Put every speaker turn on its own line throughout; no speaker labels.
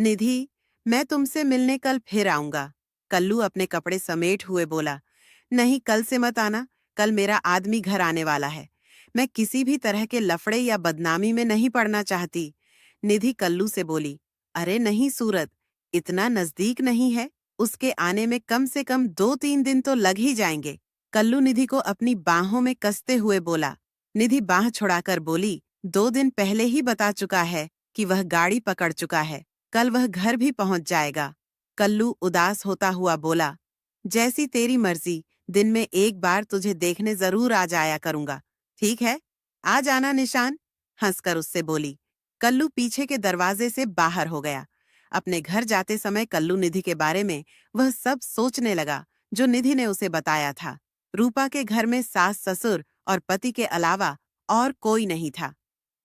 निधि, मैं तुमसे मिलने कल फिर आऊंगा। कल्लू अपने कपड़े समेट हुए बोला। नहीं, कल से मत आना। कल मेरा आदमी घर आने वाला है। मैं किसी भी तरह के लफड़े या बदनामी में नहीं पड़ना चाहती। निधि कल्लू से बोली। अरे नहीं सूरत, इतना नजदीक नहीं है। उसके आने में कम से कम 2-3 दिन तो लग ही जाएंगे। कल्लू निधि को अपनी बाहों में कसते हुए बोला। निधि बाह छुड़ाकर बोली, 2 दिन पहले ही बता चुका है कि वह गाड़ी पकड़ चुका है। कल वह घर भी पहुंच जाएगा। कल्लू उदास होता हुआ बोला। जैसी तेरी मर्जी, दिन में एक बार तुझे देखने जरूर आ जाया करूंगा। ठीक है, आ जाना निशान, हंसकर उससे बोली। कल्लू पीछे के दरवाजे से बाहर हो गया। अपने घर जाते समय कल्लू निधि के बारे में वह सब सोचने लगा जो निधि ने उसे बताया था। रूपा के घर में सास ससुर और पति के अलावा और कोई नहीं था।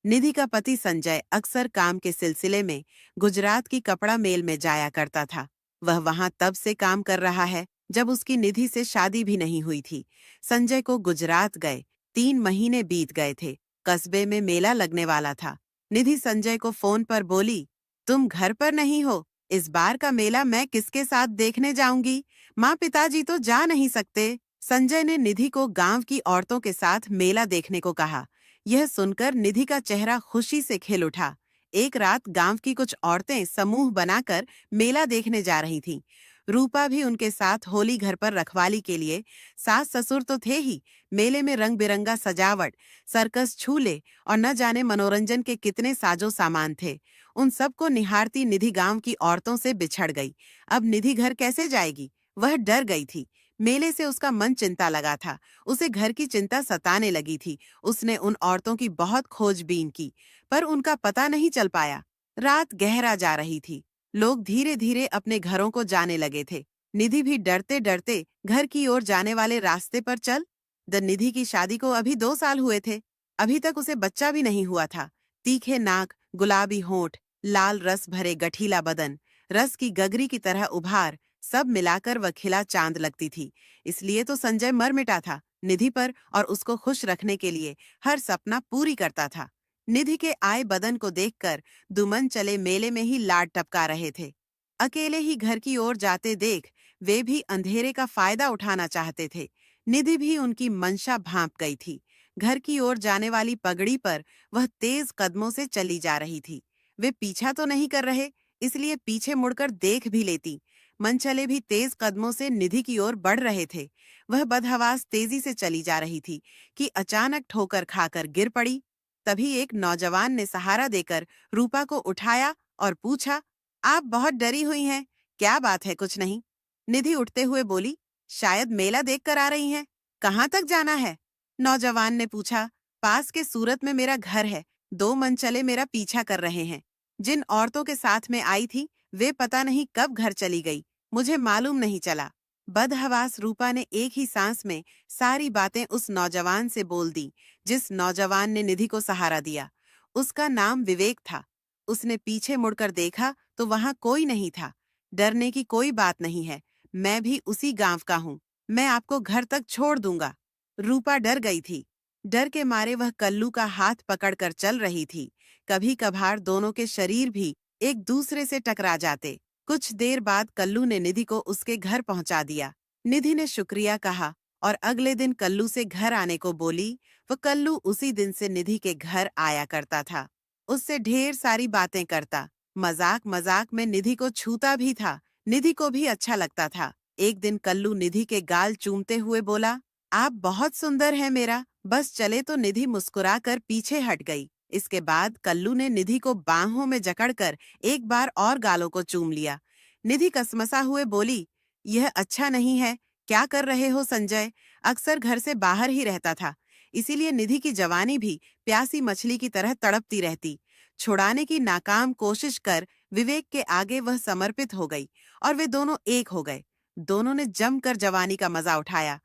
निधि का पति संजय अक्सर काम के सिलसिले में गुजरात की कपड़ा मेल में जाया करता था। वह वहां तब से काम कर रहा है जब उसकी निधि से शादी भी नहीं हुई थी। संजय को गुजरात गए 3 महीने बीत गए थे। कस्बे में मेला लगने वाला था। निधि संजय को फोन पर बोली, तुम घर पर नहीं हो। इस बार का मेला मैं किसके साथ देखने जाऊंगी? माँ पिताजी तो जा नहीं सकते। संजय ने निधि को गांव की औरतों के साथ मेला देखने को कहा। यह सुनकर निधि का चेहरा खुशी से खिल उठा। एक रात गांव की कुछ औरतें समूह बनाकर मेला देखने जा रही थीं। रूपा भी उनके साथ होली घर पर रखवाली के लिए। सास ससुर तो थे ही। मेले में रंग बिरंगा सजावट, सर्कस, झूले और न जाने मनोरंजन के कितने साजो सामान थे। उन सबको निहारती निधि गांव की औरतों से बिछड़ गई। अब निधि घर कैसे जाएगी? वह डर गई थी। मेले से उसका मन चिंता लगा था। उसे घर की चिंता सताने लगी थी। उसने उन औरतों की बहुत खोजबीन की, पर उनका पता नहीं चल पाया। रात गहरा जा रही थी। लोग धीरे धीरे अपने घरों को जाने लगे थे। निधि भी डरते डरते घर की ओर जाने वाले रास्ते पर चल। निधि की शादी को अभी 2 साल हुए थे। अभी तक उसे बच्चा भी नहीं हुआ था। तीखे नाक, गुलाबी होंठ, लाल रस भरे गठीला बदन, रस की गगरी की तरह उभार, सब मिलाकर वह खिला चांद लगती थी। इसलिए तो संजय मर मिटा था। निधि पर और उसको खुश रखने के लिए हर सपना पूरी करता था। निधि के आए बदन को देखकर दुमन चले मेले में ही लाड टपका रहे थे। अकेले ही घर की ओर जाते देख वे भी अंधेरे का फायदा उठाना चाहते थे। निधि भी उनकी मंशा भांप गई थी। घर की ओर जाने वाली पगड़ी पर वह तेज कदमों से चली जा रही थी। वे पीछा तो नहीं कर रहे, इसलिए पीछे मुड़कर देख भी लेती। मनचले भी तेज कदमों से निधि की ओर बढ़ रहे थे। वह बदहवास तेजी से चली जा रही थी कि अचानक ठोकर खाकर गिर पड़ी। तभी एक नौजवान ने सहारा देकर रूपा को उठाया और पूछा, आप बहुत डरी हुई हैं, क्या बात है? कुछ नहीं। निधि उठते हुए बोली, शायद मेला देखकर आ रही हैं। कहाँ तक जाना है? नौजवान ने पूछा। पास के सूरत में मेरा घर है। 2 मनचले मेरा पीछा कर रहे हैं। जिन औरतों के साथ में आई थी वे पता नहीं कब घर चली गई, मुझे मालूम नहीं चला। बदहवास रूपा ने एक ही सांस में सारी बातें उस नौजवान से बोल दी जिस नौजवान ने निधि को सहारा दिया। उसका नाम विवेक था। उसने पीछे मुड़कर देखा तो वहां कोई नहीं था। डरने की कोई बात नहीं है, मैं भी उसी गांव का हूँ। मैं आपको घर तक छोड़ दूंगा। रूपा डर गई थी। डर के मारे वह कल्लू का हाथ पकड़कर चल रही थी। कभी कभार दोनों के शरीर भी एक दूसरे से टकरा जाते। कुछ देर बाद कल्लू ने निधि को उसके घर पहुंचा दिया। निधि ने शुक्रिया कहा और अगले दिन कल्लू से घर आने को बोली। वह कल्लू उसी दिन से निधि के घर आया करता था। उससे ढेर सारी बातें करता। मजाक मजाक में निधि को छूता भी था। निधि को भी अच्छा लगता था। एक दिन कल्लू निधि के गाल चूमते हुए बोला, आप बहुत सुंदर हैं मेरा। बस चले तो निधि मुस्कुराकर पीछे हट गई। इसके बाद कल्लू ने निधि को बाहों में जकड़कर एक बार और गालों को चूम लिया। निधि कसमसा हुए बोली, यह अच्छा नहीं है। क्या कर रहे हो संजय? अक्सर घर से बाहर ही रहता था, इसीलिए निधि की जवानी भी प्यासी मछली की तरह तड़पती रहती। छुड़ाने की नाकाम कोशिश कर विवेक के आगे वह समर्पित हो गई और वे दोनों एक हो गए। दोनों ने जमकर जवानी का मजा उठाया।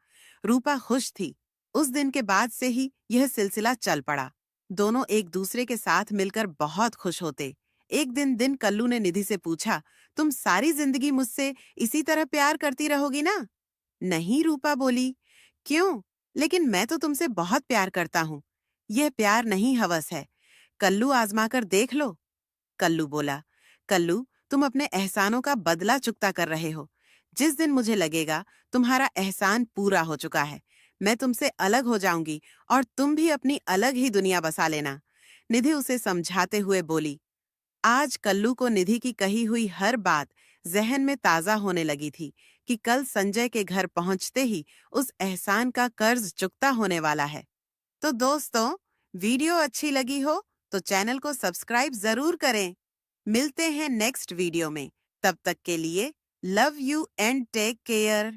रूपा खुश थी। उस दिन के बाद से ही यह सिलसिला चल पड़ा। दोनों एक दूसरे के साथ मिलकर बहुत खुश होते। एक दिन कल्लू ने निधि से पूछा, तुम सारी जिंदगी मुझसे इसी तरह प्यार करती रहोगी ना? नहीं, रूपा बोली। क्यों? लेकिन मैं तो तुमसे बहुत प्यार करता हूँ। यह प्यार नहीं, हवस है। कल्लू, आजमा कर देख लो। कल्लू बोला। कल्लू, तुम अपने एहसानों का बदला चुकता कर रहे हो। जिस दिन मुझे लगेगा तुम्हारा एहसान पूरा हो चुका है, मैं तुमसे अलग हो जाऊंगी और तुम भी अपनी अलग ही दुनिया बसा लेना। निधि उसे समझाते हुए बोली। आज कल्लू को निधि की कही हुई हर बात जहन में ताजा होने लगी थी कि कल संजय के घर पहुंचते ही उस एहसान का कर्ज चुकता होने वाला है। तो दोस्तों, वीडियो अच्छी लगी हो तो चैनल को सब्सक्राइब जरूर करें। मिलते हैं नेक्स्ट वीडियो में। तब तक के लिए love you and take care.